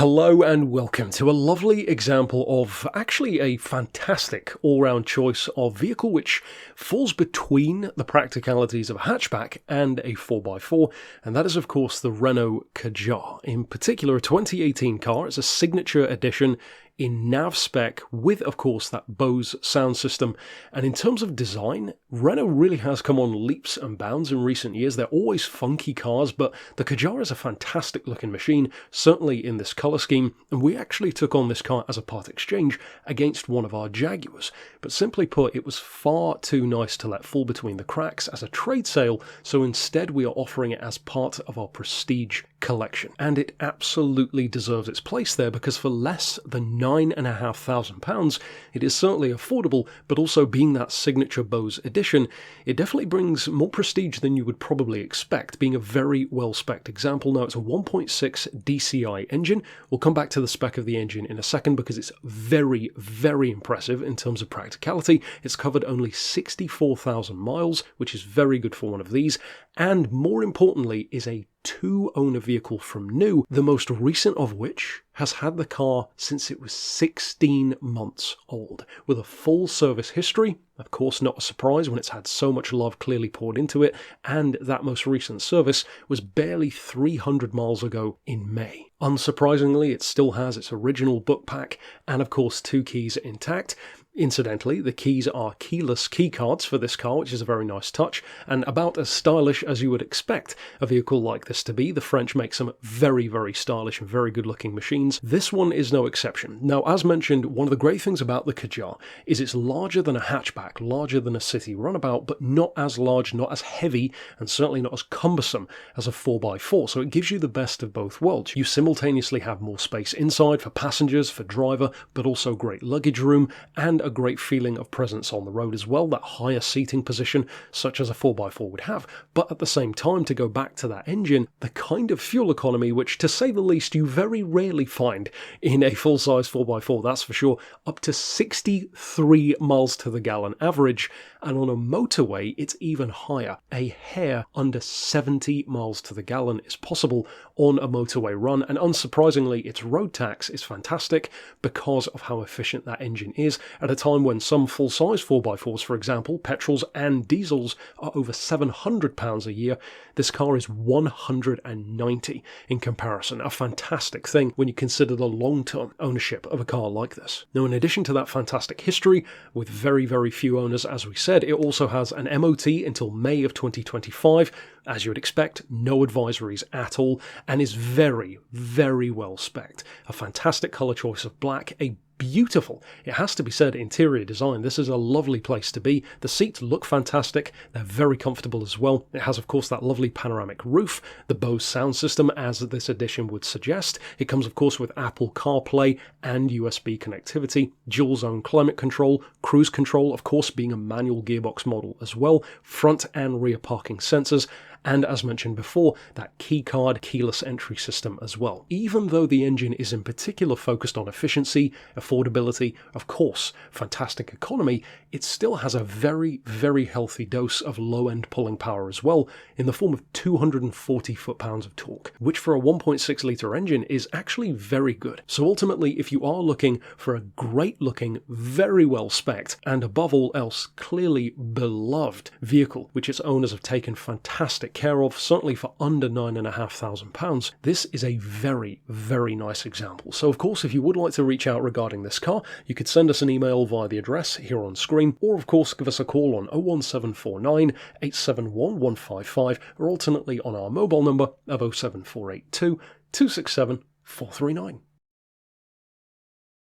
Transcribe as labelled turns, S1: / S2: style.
S1: Hello and welcome to a lovely example of actually a fantastic all-round choice of vehicle which falls between the practicalities of a hatchback and a 4x4, and that is of course the Renault Kadjar. In particular, a 2018 car. It's a signature edition in nav spec with, of course, that Bose sound system. And in terms of design, Renault really has come on leaps and bounds in recent years. They're always funky cars, but the Kadjar is a fantastic looking machine, certainly in this colour scheme, and we actually took on this car as a part exchange against one of our Jaguars. But simply put, it was far too nice to let fall between the cracks as a trade sale, so instead we are offering it as part of our Prestige collection. And it absolutely deserves its place there, because for less than £9,500, it is certainly affordable, but also being that signature Bose edition, it definitely brings more prestige than you would probably expect, being a very well-spec'd example. Now, it's a 1.6 dCi engine. We'll come back to the spec of the engine in a second because it's very, very impressive in terms of practicality. It's covered only 64,000 miles, which is very good for one of these, and more importantly, is a two-owner vehicle from new, the most recent of which has had the car since it was 16 months old, with a full service history. Of course, not a surprise when it's had so much love clearly poured into it, and that most recent service was barely 300 miles ago in May. Unsurprisingly, it still has its original book pack and of course 2 keys intact. Incidentally, the keys are keyless keycards for this car, which is a very nice touch, and about as stylish as you would expect a vehicle like this to be. The French make some very, very stylish and very good-looking machines. This one is no exception. Now, as mentioned, one of the great things about the Kadjar is it's larger than a hatchback, larger than a city runabout, but not as large, not as heavy, and certainly not as cumbersome as a 4x4, so it gives you the best of both worlds. You simultaneously have more space inside for passengers, for driver, but also great luggage room, and a great feeling of presence on the road as well, that higher seating position such as a 4x4 would have. But at the same time, to go back to that engine, the kind of fuel economy which, to say the least, you very rarely find in a full-size 4x4, that's for sure, up to 63 miles to the gallon average, and on a motorway it's even higher. A hair under 70 miles to the gallon is possible on a motorway run, and unsurprisingly its road tax is fantastic because of how efficient that engine is, at a time when some full-size 4x4s, for example, petrols and diesels, are over £700 a year. This car is 190 in comparison, a fantastic thing when you consider the long-term ownership of a car like this. Now, in addition to that fantastic history, with very, very few owners, as we said, it also has an MOT until May of 2025, as you would expect, no advisories at all, and is very, very well spec'd. A fantastic colour choice of black, a beautiful, it has to be said, interior design. This is a lovely place to be. The seats look fantastic. They're very comfortable as well. It has, of course, that lovely panoramic roof, the Bose sound system, as this edition would suggest. It comes, of course, with Apple CarPlay and USB connectivity, dual zone climate control, cruise control, of course, being a manual gearbox model as well, front and rear parking sensors, and as mentioned before, that keycard keyless entry system as well. Even though the engine is in particular focused on efficiency, affordability, of course, fantastic economy, it still has a very, very healthy dose of low-end pulling power as well, in the form of 240 foot-pounds of torque, which for a 1.6 litre engine is actually very good. So ultimately, if you are looking for a great-looking, very well-spec'd, and above all else, clearly beloved vehicle, which its owners have taken fantastic care of, certainly for under £9,500, this is a very, very nice example. So of course, if you would like to reach out regarding this car, you could send us an email via the address here on screen, or of course give us a call on 01749 871 155, or alternately on our mobile number of 07482 267 439.